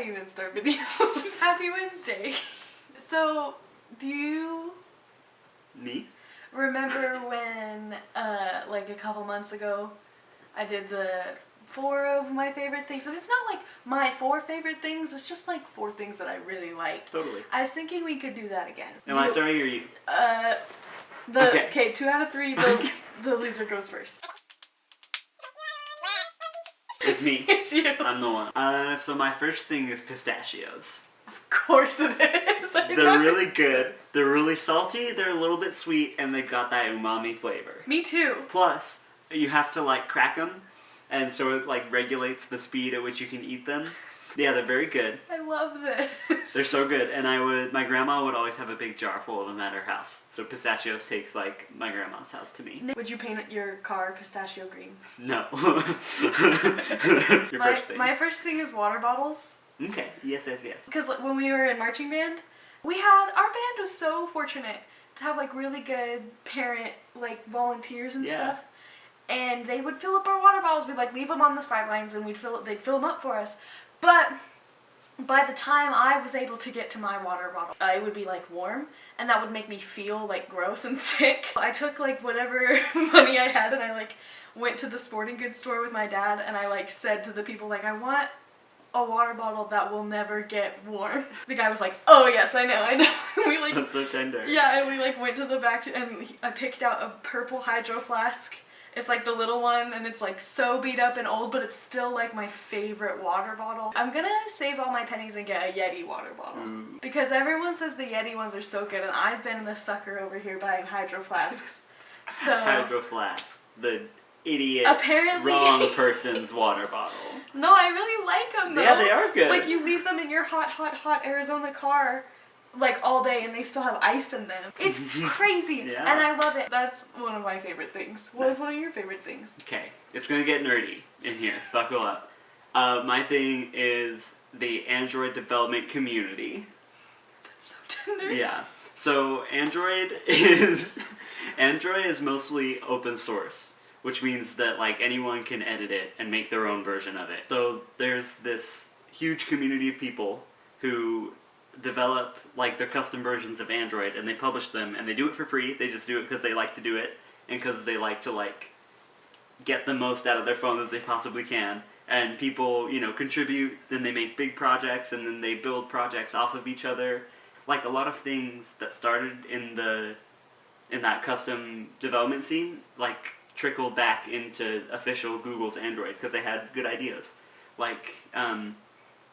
I even start videos. Happy Wednesday. So, do you... Me? Remember when, like a couple months ago, I did the 4 of my favorite things? So it's not like my 4 favorite things, it's just like 4 things that I really like. Totally. I was thinking we could do that again. Am I sorry or you? Okay, 2 out of 3, the loser goes first. It's me. It's you. I'm the one. So my first thing is pistachios. Of course it is. They're really good. They're really salty, they're a little bit sweet, and they've got that umami flavor. Me too. Plus, you have to like crack them, and so it like regulates the speed at which you can eat them. Yeah, they're very good. I love this. They're so good, and my grandma would always have a big jar full of them at her house. So pistachios takes like my grandma's house to me. Would you paint your car pistachio green? No. Your first thing. My first thing is water bottles. Okay, yes. Because when we were in marching band, our band was so fortunate to have like really good parent like volunteers and stuff. And they would fill up our water bottles. We'd like leave them on the sidelines and they'd fill them up for us. But by the time I was able to get to my water bottle, it would be like warm, and that would make me feel like gross and sick. I took like whatever money I had and I like went to the sporting goods store with my dad, and I like said to the people like, I want a water bottle that will never get warm. The guy was like, oh yes, I know. We like, that's so tender. Yeah, and we like went to the back and I picked out a purple hydro flask. It's like the little one, and it's like so beat up and old, but it's still like my favorite water bottle. I'm gonna save all my pennies and get a Yeti water bottle. Because everyone says the Yeti ones are so good, and I've been the sucker over here buying hydro flasks. So Hydro flask, the idiot, apparently wrong person's water bottle. No, I really like them though. Yeah, they are good. Like you leave them in your hot Arizona car like all day and they still have ice in them. It's crazy. Yeah. And I love it. That's one of my favorite things. What is one of your favorite things? Okay, it's gonna get nerdy in here. Buckle up. My thing is the Android development community. That's so tender. Yeah. So Android is mostly open source, which means that like anyone can edit it and make their own version of it. So there's this huge community of people who develop like their custom versions of Android, and they publish them, and they do it for free. They just do it because they like to do it, and because they like to like get the most out of their phone that they possibly can. And people, contribute, then they make big projects, and then they build projects off of each other. Like a lot of things that started in that custom development scene, like trickled back into official Google's Android because they had good ideas. Like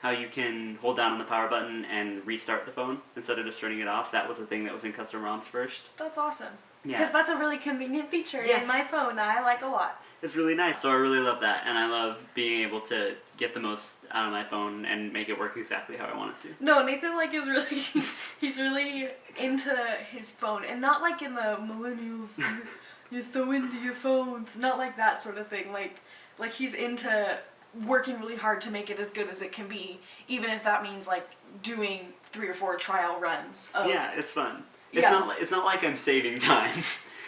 how you can hold down on the power button and restart the phone instead of just turning it off. That was a thing that was in custom ROMs first. That's awesome. Yeah. Because that's a really convenient feature in my phone that I like a lot. It's really nice. So I really love that, and I love being able to get the most out of my phone and make it work exactly how I want it to. No, Nathan he's really into his phone, and not like in the millennial you're so into your phones, not like that sort of thing. Like he's into working really hard to make it as good as it can be, even if that means like doing 3 or 4 trial runs of... Yeah, it's fun. It's not like I'm saving time.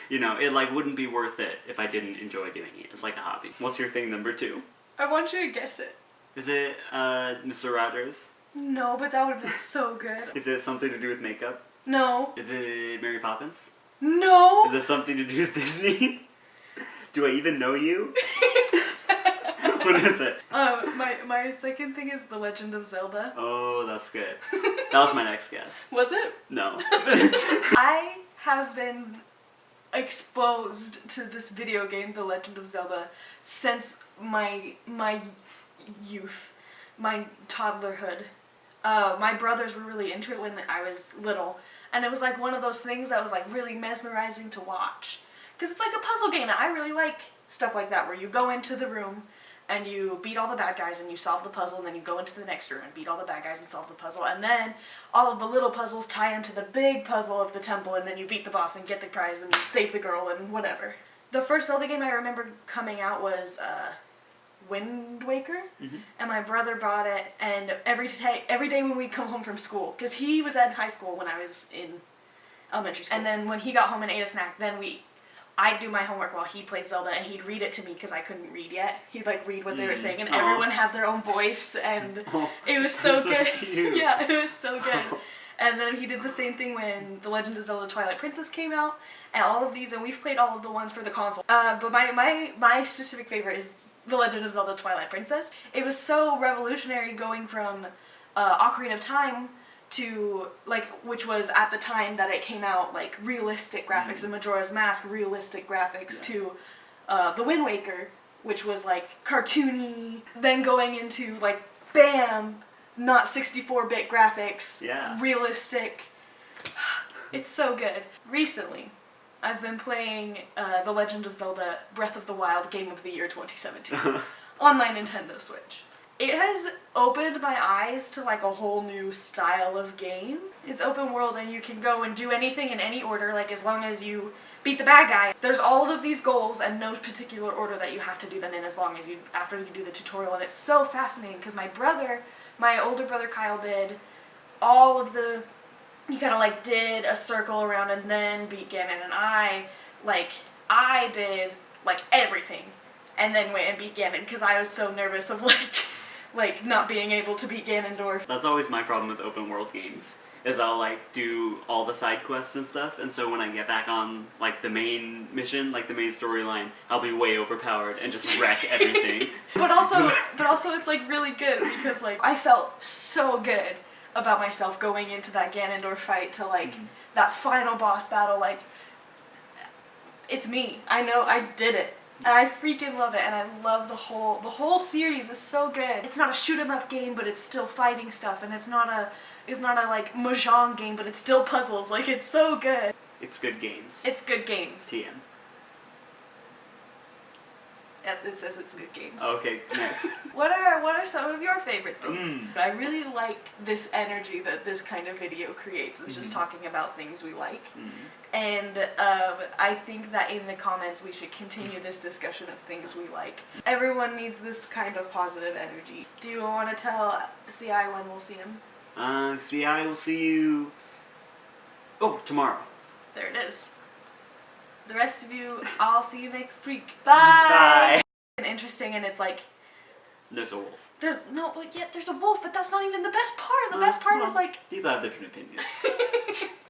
It like wouldn't be worth it if I didn't enjoy doing it. It's like a hobby. What's your thing number 2? I want you to guess it. Is it Mr. Rogers? No, but that would have been so good. Is it something to do with makeup? No. Is it Mary Poppins? No. Is it something to do with Disney? Do I even know you? What is it? My second thing is The Legend of Zelda. Oh, that's good. That was my next guess. Was it? No. I have been exposed to this video game, The Legend of Zelda, since my youth, my toddlerhood. My brothers were really into it when I was little, and it was like one of those things that was like really mesmerizing to watch. Because it's like a puzzle game, and I really like stuff like that, where you go into the room and you beat all the bad guys and you solve the puzzle, and then you go into the next room and beat all the bad guys and solve the puzzle, and then all of the little puzzles tie into the big puzzle of the temple, and then you beat the boss and get the prize and save the girl and whatever. The first Zelda game I remember coming out was Wind Waker, and my brother bought it, and every day when we'd come home from school, because he was at high school when I was in elementary school, and then when he got home and ate a snack, then I'd do my homework while he played Zelda, and he'd read it to me because I couldn't read yet. He'd like read what they were saying, and everyone had their own voice, and it was so good. Cute. Yeah, it was so good. And then he did the same thing when The Legend of Zelda Twilight Princess came out, and all of these, and we've played all of the ones for the console. But my specific favorite is The Legend of Zelda Twilight Princess. It was so revolutionary going from Ocarina of Time to, like, which was at the time that it came out, like, realistic graphics, and Majora's Mask, realistic graphics, to The Wind Waker, which was, like, cartoony, then going into, like, bam, not 64-bit graphics, realistic. It's so good. Recently, I've been playing The Legend of Zelda Breath of the Wild Game of the Year 2017 on my Nintendo Switch. It has opened my eyes to like a whole new style of game. It's open world and you can go and do anything in any order, like as long as you beat the bad guy. There's all of these goals and no particular order that you have to do them in as long as after you do the tutorial, and it's so fascinating because my older brother Kyle did all of the, he kind of like did a circle around and then beat Ganon, and I did like everything and then went and beat Ganon because I was so nervous of like not being able to beat Ganondorf. That's always my problem with open world games, is I'll like do all the side quests and stuff, and so when I get back on like the main mission, like the main storyline, I'll be way overpowered and just wreck everything. But also it's like really good because like I felt so good about myself going into that Ganondorf fight to like that final boss battle, like it's me. I know I did it. And I freaking love it, and I love the whole series is so good. It's not a shoot 'em up game, but it's still fighting stuff, and it's not a like mahjong game, but it's still puzzles. Like, it's so good. It's good games. It's good games. TM. It says it's good games. Okay, nice. What are some of your favorite things? I really like this energy that this kind of video creates. It's just talking about things we like. And I think that in the comments we should continue this discussion of things we like. Everyone needs this kind of positive energy. Do you want to tell CI when we'll see him? CI will see you... Oh, tomorrow. There it is. The rest of you, I'll see you next week. Bye! Bye! Interesting, and it's like... There's a wolf. There's a wolf, but that's not even the best part. The best part is like... People have different opinions.